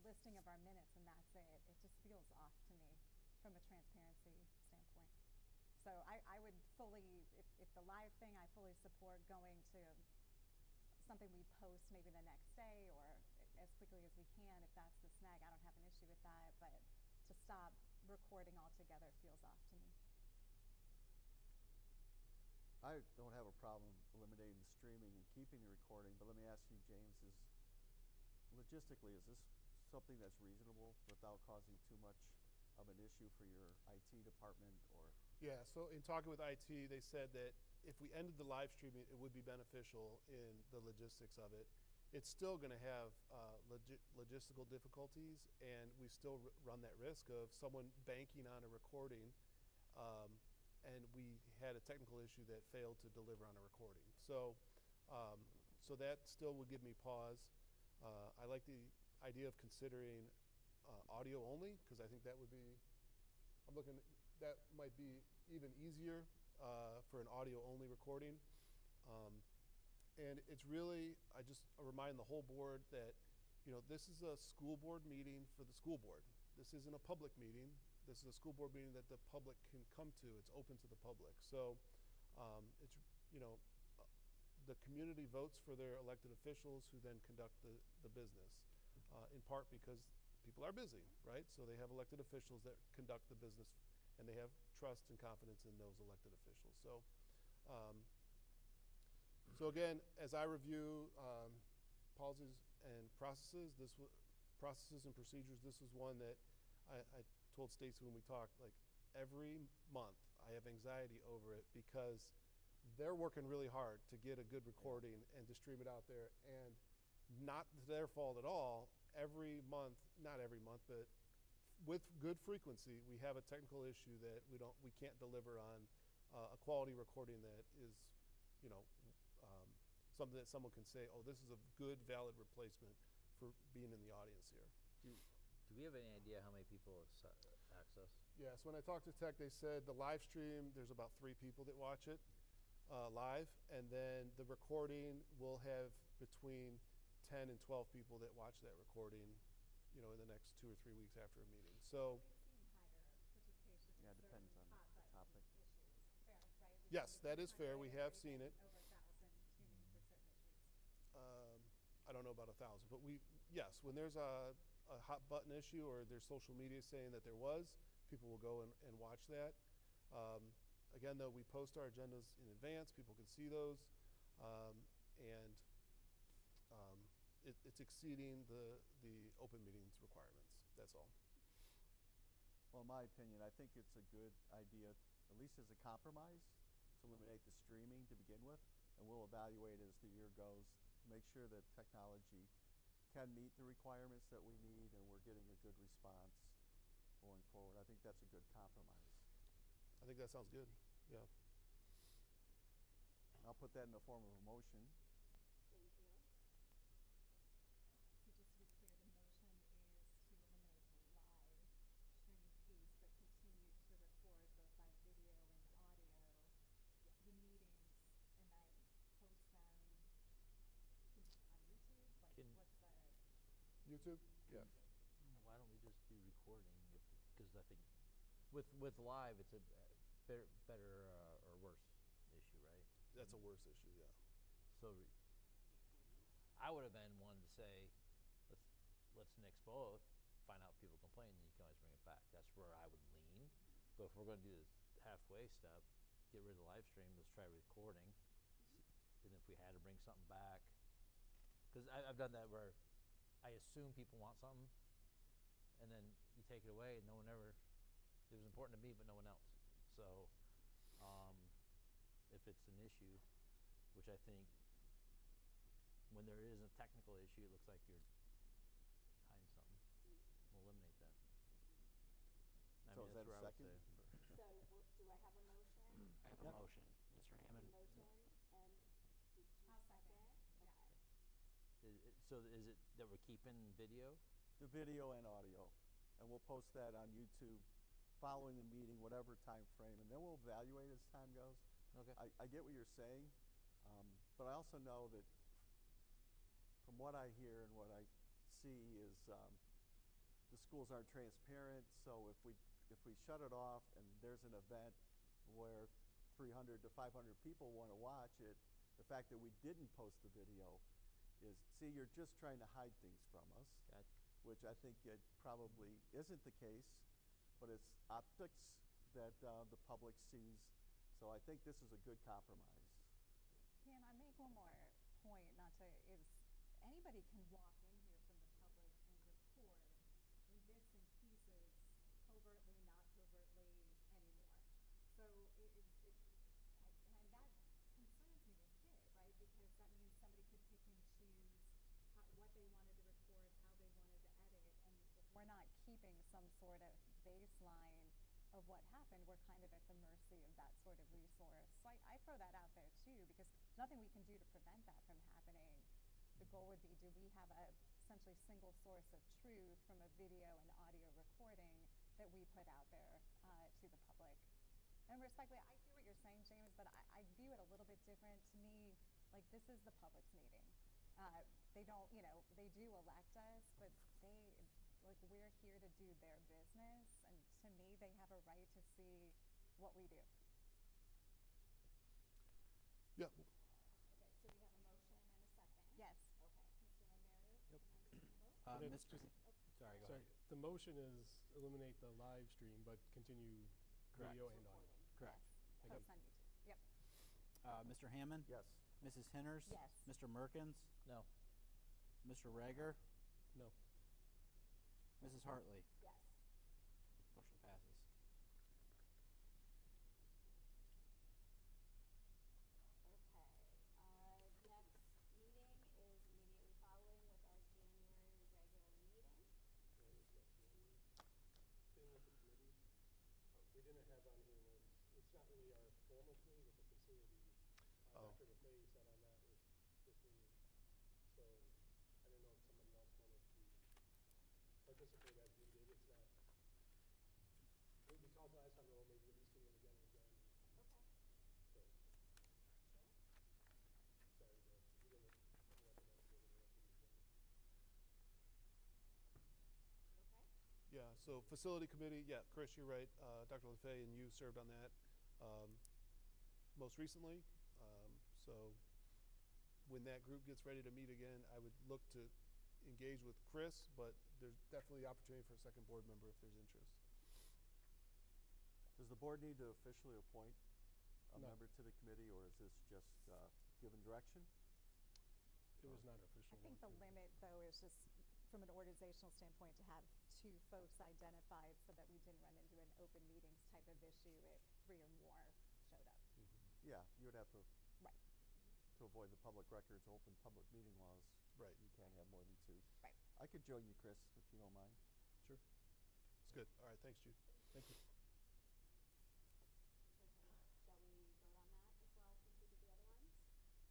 Speaker 6: listing of our minutes and that's it. It just feels off to me from a transparency standpoint. So I would fully, if the live thing, I fully support going to something we post maybe the next day or as quickly as we can. If that's the snag, I don't have an issue with that, but to stop recording altogether feels off to me.
Speaker 3: I don't have a problem eliminating the streaming and keeping the recording, but let me ask you, James, logistically, is this something that's reasonable without causing too much of an issue for your IT department? Or
Speaker 7: Yeah, so in talking with IT, they said that if we ended the live streaming, it would be beneficial in the logistics of it. It's still going to have logistical difficulties, and we still run that risk of someone banking on a recording, and we had a technical issue that failed to deliver on a recording. So that still would give me pause. I like the idea of considering audio only, because I think that would be, that might be even easier for an audio only recording. And it's really, I just remind the whole board that, this is a school board meeting for the school board. This isn't a public meeting. This is a school board meeting that the public can come to. It's open to the public. So it's, the community votes for their elected officials who then conduct the business, in part because people are busy, right? So they have elected officials that conduct the business, and they have trust and confidence in those elected officials. So, so again, as I review policies and processes, processes and procedures, this was one that I told Stacy when we talked, like every month I have anxiety over it because they're working really hard to get a good recording and to stream it out there, and not their fault at all. Every month, not every month, but with good frequency, we have a technical issue that we can't deliver on a quality recording that is, something that someone can say, oh, this is a good, valid replacement for being in the audience here.
Speaker 5: Do we have any idea how many people have access?
Speaker 7: Yeah, so when I talked to tech, they said the live stream, there's about 3 people that watch it live, and then the recording will have between 10 and 12 people that watch that recording, in the next 2 or 3 weeks after a meeting. So
Speaker 6: We've seen higher participation in
Speaker 3: Yeah, it depends
Speaker 6: certain
Speaker 3: on the
Speaker 6: hot button
Speaker 3: topic.
Speaker 6: issues. Fair, right? We've
Speaker 7: yes,
Speaker 6: seen
Speaker 7: that is fair.
Speaker 6: 100
Speaker 7: We have
Speaker 6: or
Speaker 7: seen
Speaker 6: even
Speaker 7: it.
Speaker 6: over 1,000 tune in for certain issues.
Speaker 7: I don't know about 1,000, but yes, when there's a hot button issue or there's social media saying that there was, people will go and watch that. Again, though, we post our agendas in advance. People can see those, and it's exceeding the open meetings requirements. That's all.
Speaker 3: Well, in my opinion, I think it's a good idea, at least as a compromise, to eliminate the streaming to begin with, and we'll evaluate as the year goes to make sure that technology can meet the requirements that we need and we're getting a good response going forward. I think that's a good compromise.
Speaker 7: I think that sounds good. Yeah.
Speaker 3: I'll put that in the form of a motion.
Speaker 4: Thank you.
Speaker 6: So just to be clear, the motion is to eliminate the live stream piece, but continue to record both by video and audio the meetings, and then post them on YouTube? Like,
Speaker 5: Can-
Speaker 6: what's the?
Speaker 7: YouTube? Yeah.
Speaker 5: Why don't we just do recording? Because I think with live, it's a better or worse issue, right?
Speaker 7: That's a worse issue, yeah.
Speaker 5: So I would have been one to say, let's nix both, find out if people complain, then you can always bring it back. That's where I would lean. But if we're going to do this halfway step, get rid of the live stream, let's try recording. and if we had to bring something back, because I've done that where I assume people want something, and then you take it away, and no one ever. It was important to me, but no one else. So, if it's an issue, which I think, when there is a technical issue, it looks like you're hiding something. We'll eliminate that.
Speaker 3: So is that a
Speaker 5: that's where I would
Speaker 3: second?
Speaker 5: say.
Speaker 4: So do I have a motion?
Speaker 2: I have a motion. Mr. Hammond.
Speaker 4: Motion, and did you
Speaker 6: I'll second.
Speaker 4: second?
Speaker 6: Yeah.
Speaker 4: Okay.
Speaker 5: So is it that we're keeping video?
Speaker 3: The video and audio. And we'll post that on YouTube following the meeting, whatever time frame, and then we'll evaluate as time goes.
Speaker 5: Okay.
Speaker 3: I get what you're saying, but I also know that from what I hear and what I see is the schools aren't transparent. So if we shut it off and there's an event where 300 to 500 people want to watch it, the fact that we didn't post the video is, see, you're just trying to hide things from us.
Speaker 5: Gotcha.
Speaker 3: Which I think it probably isn't the case, but it's optics that the public sees. So I think this is a good compromise.
Speaker 6: Can I make one more point? Not to is anybody can walk in here from the public and record in bits and pieces, covertly, not covertly anymore. So and that concerns me a bit, right? Because that means somebody could pick and choose what they wanted to record, how they wanted to edit, and if we're not keeping some sort of baseline of what happened, we're kind of at the mercy of that sort of resource. So I throw that out there too, because there's nothing we can do to prevent that from happening. The goal would be, do we have a essentially single source of truth from a video and audio recording that we put out there to the public? And respectfully, I hear what you're saying, James, but I view it a little bit different. To me, like, this is the public's meeting. They don't, they do elect us, but we're here to do their business, and to me, they have a right to see what we do.
Speaker 7: Yeah.
Speaker 4: Okay, so we have a motion and a second?
Speaker 6: Yes.
Speaker 4: Okay, Mr. Lindarius,
Speaker 1: Yep.
Speaker 4: would you mind taking the vote?
Speaker 1: And then
Speaker 2: Mr. Sorry, go
Speaker 1: Sorry,
Speaker 2: ahead.
Speaker 1: the motion is eliminate the live stream, but continue
Speaker 2: Correct.
Speaker 1: video and audio.
Speaker 4: Recording.
Speaker 2: Correct.
Speaker 6: Yes.
Speaker 1: Okay.
Speaker 6: Post on YouTube. Yep.
Speaker 2: Mr. Hammond?
Speaker 3: Yes.
Speaker 2: Mrs. Henners?
Speaker 6: Yes.
Speaker 2: Mr. Merkins?
Speaker 5: No.
Speaker 2: Mr. Rager?
Speaker 1: No.
Speaker 2: Mrs. Hartley?
Speaker 4: Yes.
Speaker 2: Motion passes.
Speaker 4: Okay, next meeting is immediately following with our January regular meeting.
Speaker 1: Thing with the committees, we didn't have on here was, it's not really our formal committee, but the facility.
Speaker 7: Oh.
Speaker 1: Dr. LaFay sat on that with me, so I didn't know if somebody else wanted to participate as needed. It's not, we talked last time about maybe at least getting them together again,
Speaker 4: Okay,
Speaker 1: so,
Speaker 4: sure.
Speaker 1: sorry, we didn't have that together the rest of the agenda.
Speaker 4: Okay,
Speaker 7: Yeah, so facility committee, yeah, Chris, you're right. Dr. LaFay and you served on that most recently. So when that group gets ready to meet again, I would look to engage with Chris, but there's definitely opportunity for a second board member if there's interest.
Speaker 3: Does the board need to officially appoint a
Speaker 1: No.
Speaker 3: member to the committee, or is this just given direction?
Speaker 1: It was not official.
Speaker 6: I think the limit, though, is just from an organizational standpoint to have 2 folks identified so that we didn't run into an open meetings type of issue if 3 or more showed up.
Speaker 3: Yeah, you would have to,
Speaker 6: Right.
Speaker 3: to avoid the public records, open public meeting laws.
Speaker 7: Right.
Speaker 3: You can't have more than 2.
Speaker 6: Right.
Speaker 3: I could join you, Chris, if you don't mind.
Speaker 1: Sure.
Speaker 7: It's good. All right, thanks, Jude.
Speaker 1: Thank you.
Speaker 4: okay, shall we vote on that as well since we did the other ones?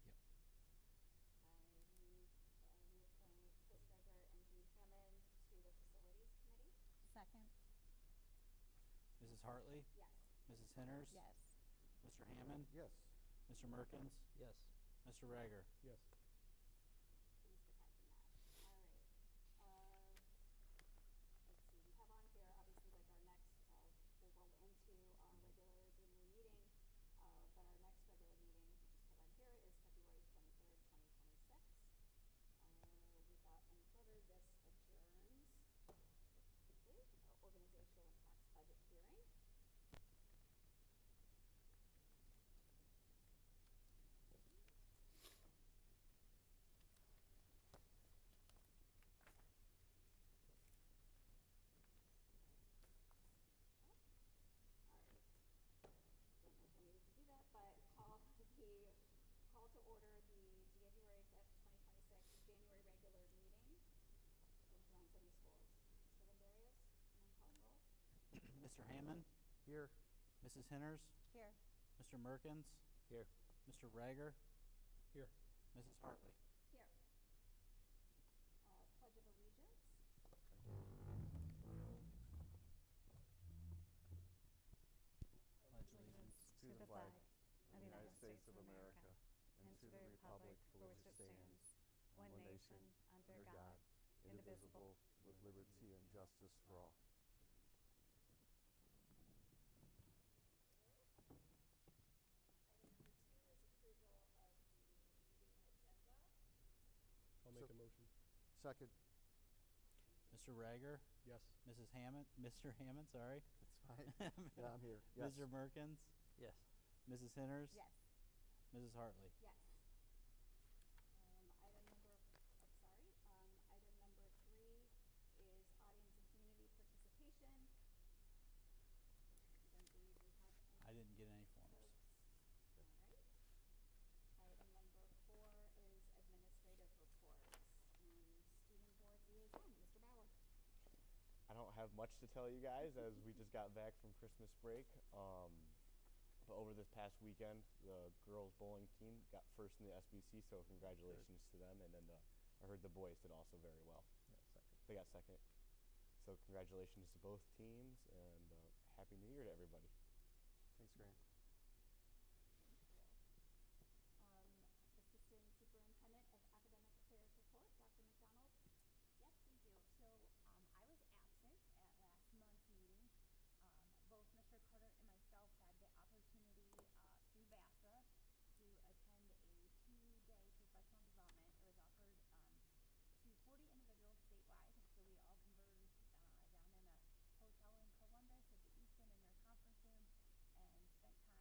Speaker 4: Okay.
Speaker 2: Yep.
Speaker 4: I move, we appoint Chris Rager and Jude Hammond to the Facilities Committee.
Speaker 6: Second?
Speaker 2: Mrs. Hartley?
Speaker 4: Yes.
Speaker 2: Mrs. Henners?
Speaker 6: Yes.
Speaker 2: Mr. Hammond?
Speaker 3: Yes.
Speaker 2: Mr. Merkins?
Speaker 5: Yes.
Speaker 2: Mr. Rager?
Speaker 1: Yes.
Speaker 4: Thanks for catching that. All right. Let's see, we have on here, obviously, like our next, we'll roll into our regular January meeting, but our next regular meeting, I just put on here, is February 23rd, 2026. Without any further, this adjourns, technically, our organizational and tax budget hearing.
Speaker 2: Mr. Hammond,
Speaker 3: Here.
Speaker 2: Mrs. Henners,
Speaker 6: Here.
Speaker 2: Mr. Merkins,
Speaker 5: Here.
Speaker 2: Mr. Rager,
Speaker 1: Here.
Speaker 2: Mrs. Hartley.
Speaker 4: Here. Pledge of Allegiance.
Speaker 2: Pledge allegiance
Speaker 3: To the flag of the United States of America and to the republic for which it stands, one nation, under God, indivisible, with liberty and justice for all.
Speaker 4: Item number 2 is approval of the meeting agenda.
Speaker 1: I'll make a motion.
Speaker 3: Second.
Speaker 2: Mr. Rager,
Speaker 1: Yes.
Speaker 2: Mrs. Hammond, Mr. Hammond, sorry.
Speaker 3: That's fine. Yeah, I'm here. Yes.
Speaker 2: Mr. Merkins,
Speaker 5: Yes.
Speaker 2: Mrs. Henners,
Speaker 6: Yes.
Speaker 2: Mrs. Hartley.
Speaker 4: Yes. Item number 3 is audience and community participation. Don't believe we have any.
Speaker 2: I didn't get any forms.
Speaker 4: Folks. All right. Item number 4 is administrative reports. Student board liaison, Mr. Bauer.
Speaker 8: I don't have much to tell you guys as we just got back from Christmas break. But over this past weekend, the girls bowling team got first in the SBC, so congratulations to them. And then I heard the boys did also very well.
Speaker 3: Yeah, second.
Speaker 8: They got second. So congratulations to both teams, and Happy New Year to everybody.
Speaker 3: Thanks, Grant.
Speaker 4: Assistant Superintendent of Academic Affairs report, Dr. McDonald.
Speaker 9: Yes, thank you. So I was absent at last month's meeting. Both Mr. Carter and myself had the opportunity through BASA to attend a 2-day professional development. It was offered to 40 individuals statewide, so we all converged down in a hotel in Columbus at the Easton in their conference room and spent time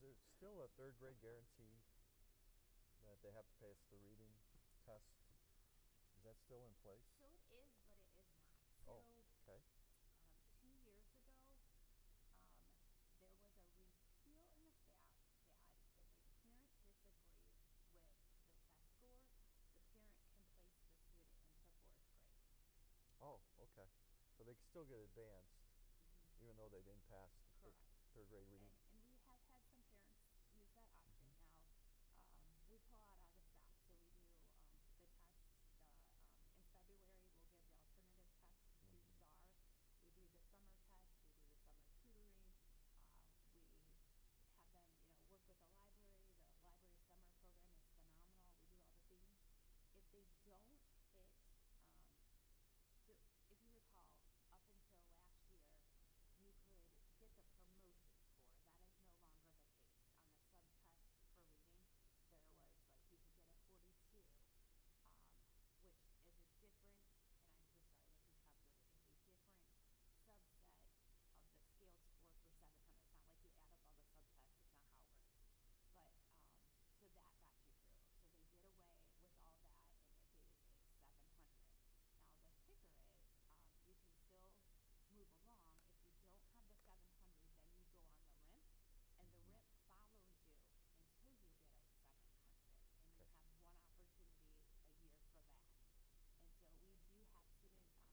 Speaker 3: there still a third grade guarantee that they have to pass the reading test? Is that still in place?
Speaker 9: So it is, but it is not.
Speaker 3: Oh,
Speaker 9: So
Speaker 3: okay.
Speaker 9: 2 years ago, there was a repeal in the fact that if a parent disagrees with the test score, the parent can place the student into 4th grade.
Speaker 3: Oh, okay. So they can still get advanced even though they didn't pass the
Speaker 9: Correct.
Speaker 3: third grade reading?
Speaker 9: And we have had some parents use that option. Now, we pull out of the stop. So we do the test in February. We'll give the alternative test through STAR. We do the summer test. We do the summer tutoring. We have them, work with the library. The library summer program is phenomenal. We do all the things. If they don't hit, so if you recall, up until last year, you could get the promotion score. That is no longer the case. On the sub-test for reading, there was you could get a 42, which is a different, and I'm so sorry, this is convoluted, it's a different subset of the scaled score for 700. It's not like you add up all the sub-tests. It's not how it works. But, so that got you through. So they did away with all that, and it is a 700. Now, the kicker is you can still move along. If you don't have the 700, then you go on the RIMP, and the RIMP follows you until you get a 700, and you have one opportunity a year for that. And so we do have students on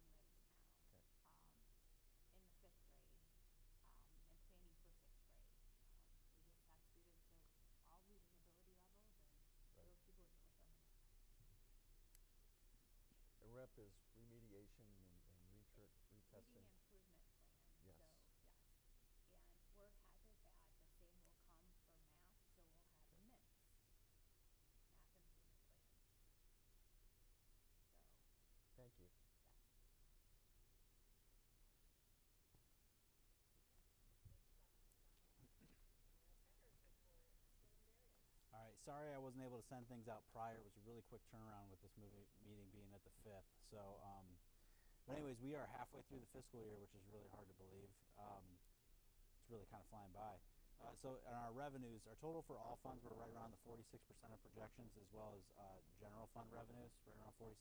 Speaker 9: RIMPs now in the 5th grade and planning for 6th grade. We just have students of all reading ability levels, and we'll keep working with them.
Speaker 3: And REP is remediation and retesting.
Speaker 9: Reading improvement plan.
Speaker 3: Yes.
Speaker 9: So, yes. And word has it that the same will come for math, so we'll have MIPS, math improvement plans. So,
Speaker 3: Thank you.
Speaker 9: yes.
Speaker 4: Thank you, Dr. McDonald. Treasurer's report, Mr. Lindarios.
Speaker 2: All right, sorry I wasn't able to send things out prior. It was a really quick turnaround with this meeting being at the 5th. So, but anyways, we are halfway through the fiscal year, which is really hard to believe. It's really kind of flying by. So in our revenues, our total for all funds, we're right around the 46% of projections, as well as general fund revenues, right around 46%.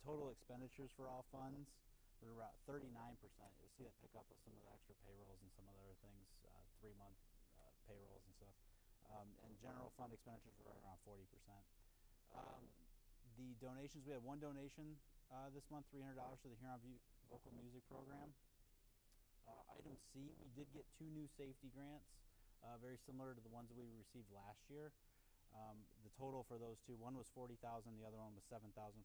Speaker 2: Total expenditures for all funds, we're about 39%. You'll see that pick up with some of the extra payrolls and some other things, 3-month payrolls and stuff. And general fund expenditures were right around 40%. The donations, we had one donation this month, $300 for the Huron Vocal Music Program. Item C, we did get 2 new safety grants, very similar to the ones that we received last year. The total for those 2, one was $40,000, the other one was $7,451.47.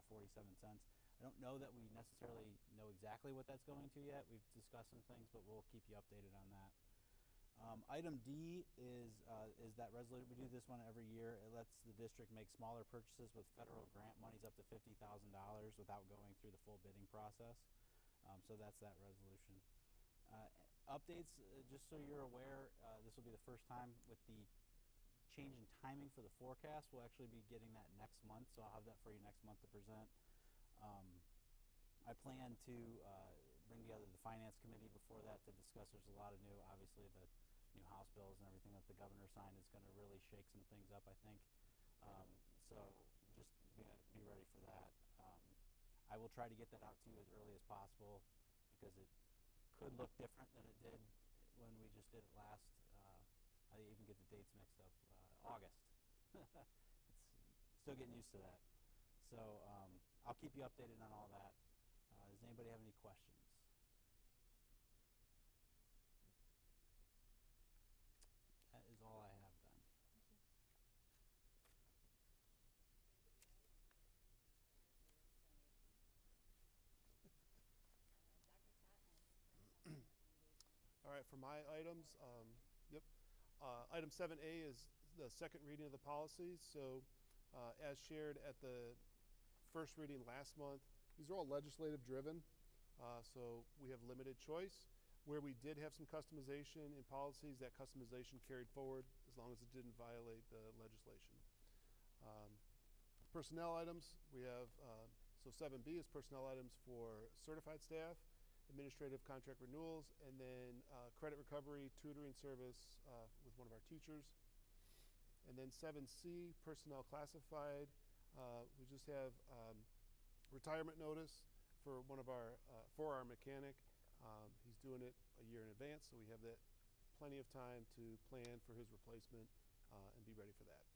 Speaker 2: I don't know that we necessarily know exactly what that's going to yet. We've discussed some things, but we'll keep you updated on that. Item D is that resolution. We do this one every year. It lets the district make smaller purchases with federal grant monies up to $50,000 without going through the full bidding process. So that's that resolution. Updates, just so you're aware, this will be the first time with the change in timing for the forecast. We'll actually be getting that next month, so I'll have that for you next month to present. I plan to bring together the finance committee before that to discuss. There's a lot of new, obviously the new House bills and everything that the governor signed is going to really shake some things up, I think. So just be ready for that. I will try to get that out to you as early as possible because it could look different than it did when we just did it last. I even get the dates mixed up. August. It's still getting used to that. So I'll keep you updated on all that. Does anybody have any questions? That is all I have then.
Speaker 9: Thank you.
Speaker 7: All right, for my items, item 7A is the second reading of the policies. So as shared at the first reading last month, these are all legislative driven, so we have limited choice. Where we did have some customization in policies, that customization carried forward as long as it didn't violate the legislation. Personnel items, we have, so 7B is personnel items for certified staff, administrative contract renewals, and then credit recovery, tutoring service with one of our teachers. And then 7C, personnel classified. We just have retirement notice for one of our, for our mechanic. He's doing it a year in advance, so we have that plenty of time to plan for his replacement and be ready for that.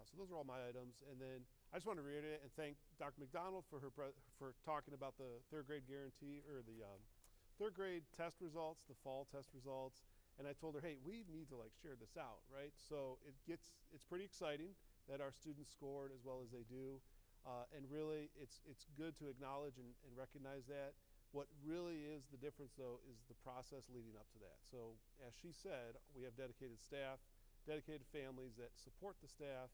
Speaker 7: So those are all my items. And then I just want to reiterate and thank Dr. McDonald for for talking about the third grade guarantee, or the third grade test results, the fall test results. And I told her, hey, we need to like share this out, right? So it's pretty exciting that our students scored as well as they do. And really, it's good to acknowledge and recognize that. What really is the difference, though, is the process leading up to that. So as she said, we have dedicated staff, dedicated families that support the staff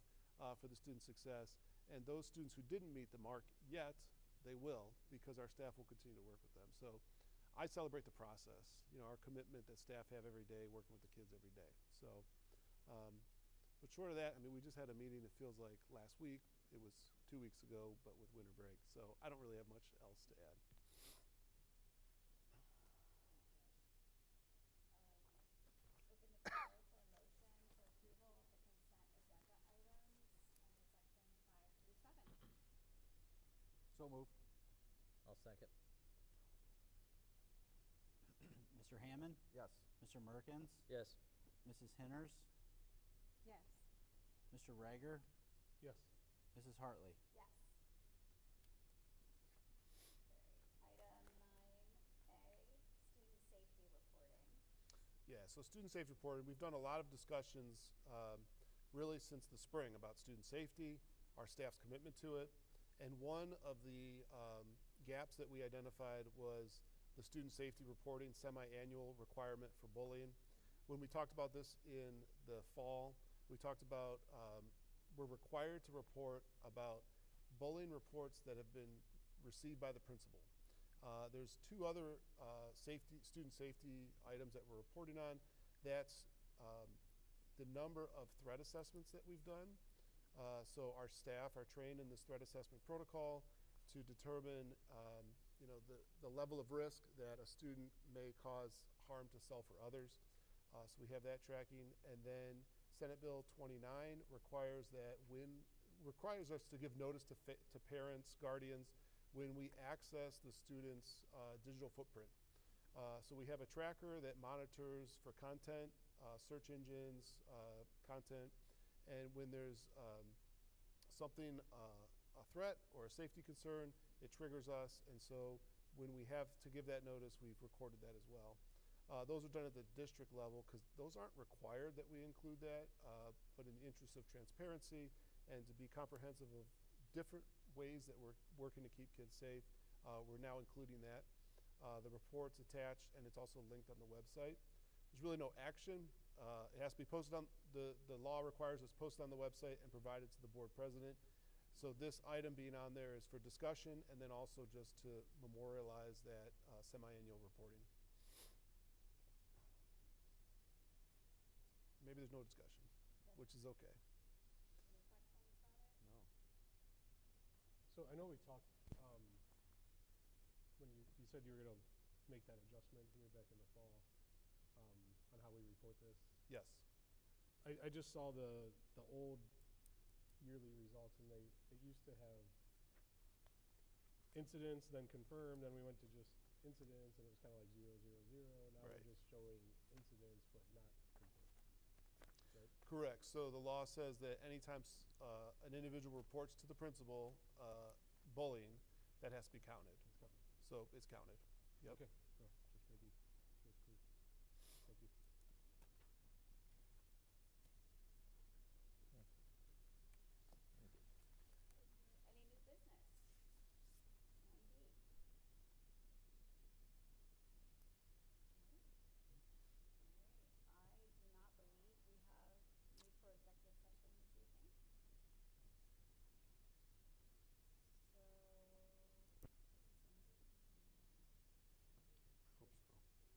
Speaker 7: for the student success. And those students who didn't meet the mark yet, they will, because our staff will continue to work with them. So I celebrate the process, you know, our commitment that staff have every day, working with the kids every day. So, but short of that, I mean, we just had a meeting, it feels like last week. It was 2 weeks ago, but with winter break. So I don't really have much else to add.
Speaker 4: Open the floor for a motion for approval of the consent agenda items under sections 5 through 7.
Speaker 2: So moved.
Speaker 5: I'll second.
Speaker 2: Mr. Hammond?
Speaker 3: Yes.
Speaker 2: Mr. Merkins?
Speaker 5: Yes.
Speaker 2: Mrs. Henners?
Speaker 6: Yes.
Speaker 2: Mr. Rager?
Speaker 1: Yes.
Speaker 2: Mrs. Hartley?
Speaker 4: Yes. Great. Item 9A, student safety reporting.
Speaker 7: Yeah, so student safety reporting, we've done a lot of discussions really since the spring about student safety, our staff's commitment to it. And one of the gaps that we identified was the student safety reporting semi-annual requirement for bullying. When we talked about this in the fall, we talked about we're required to report about bullying reports that have been received by the principal. There's two other student safety items that we're reporting on. That's the number of threat assessments that we've done. So our staff are trained in this threat assessment protocol to determine you know, the level of risk that a student may cause harm to self or others. So we have that tracking. And then Senate Bill 29 requires us to give notice to parents, guardians, when we access the student's digital footprint. So we have a tracker that monitors for content, search engines, content, and when there's something, a threat or a safety concern, it triggers us. And so when we have to give that notice, we've recorded that as well. Those are done at the district level because those aren't required that we include that, but in the interest of transparency and to be comprehensive of different ways that we're working to keep kids safe, we're now including that. The report's attached and it's also linked on the website. There's really no action. It has to be posted on, the law requires us posted on the website and provided to the board president. So this item being on there is for discussion and then also just to memorialize that semi-annual reporting. Maybe there's no discussion, which is okay.
Speaker 4: Any questions about it?
Speaker 3: No.
Speaker 1: So I know we talked when you said you were going to make that adjustment here back in the fall on how we report this.
Speaker 7: Yes.
Speaker 1: I just saw the old yearly results, and it used to have incidents, then confirmed, then we went to just incidents, and it was kind of like 0, 0, 0. Now
Speaker 7: Right.
Speaker 1: we're just showing incidents, but not confirmed. Right?
Speaker 7: Correct. So the law says that anytime an individual reports to the principal bullying, that has to be counted.
Speaker 1: It's covered.
Speaker 7: So it's counted. Yep.
Speaker 1: Okay. No, just making sure it's clear. Thank you.
Speaker 4: Any new business? 9B. All right. I do not believe we have need for executive session this evening. So, is this the same date we presented?
Speaker 7: I hope so.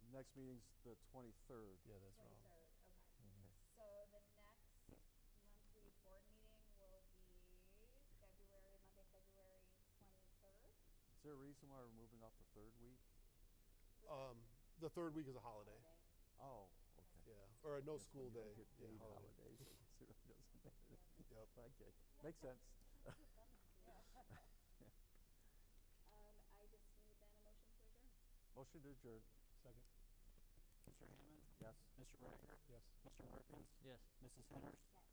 Speaker 3: The next meeting's the 23rd.
Speaker 7: Yeah, that's wrong.
Speaker 4: 23rd, okay.
Speaker 3: Okay.
Speaker 4: So the next monthly board meeting will be Monday, February 23rd.
Speaker 3: Is there a reason why we're moving off the third week?
Speaker 7: The third week is a holiday.
Speaker 3: Oh, okay.
Speaker 7: Yeah, or a no
Speaker 3: Guess
Speaker 7: school
Speaker 3: when you
Speaker 7: day.
Speaker 3: don't get
Speaker 7: Yeah,
Speaker 3: paid
Speaker 7: holiday.
Speaker 3: holidays, it really doesn't matter.
Speaker 7: Yep.
Speaker 3: Okay, makes sense.
Speaker 4: I just need then a motion to adjourn.
Speaker 3: Motion to adjourn.
Speaker 1: Second.
Speaker 2: Mr. Hammond?
Speaker 3: Yes.
Speaker 2: Mr. Reiger?
Speaker 1: Yes.
Speaker 2: Mr. Perkins?
Speaker 5: Yes.
Speaker 2: Mrs. Henners?
Speaker 4: Yes.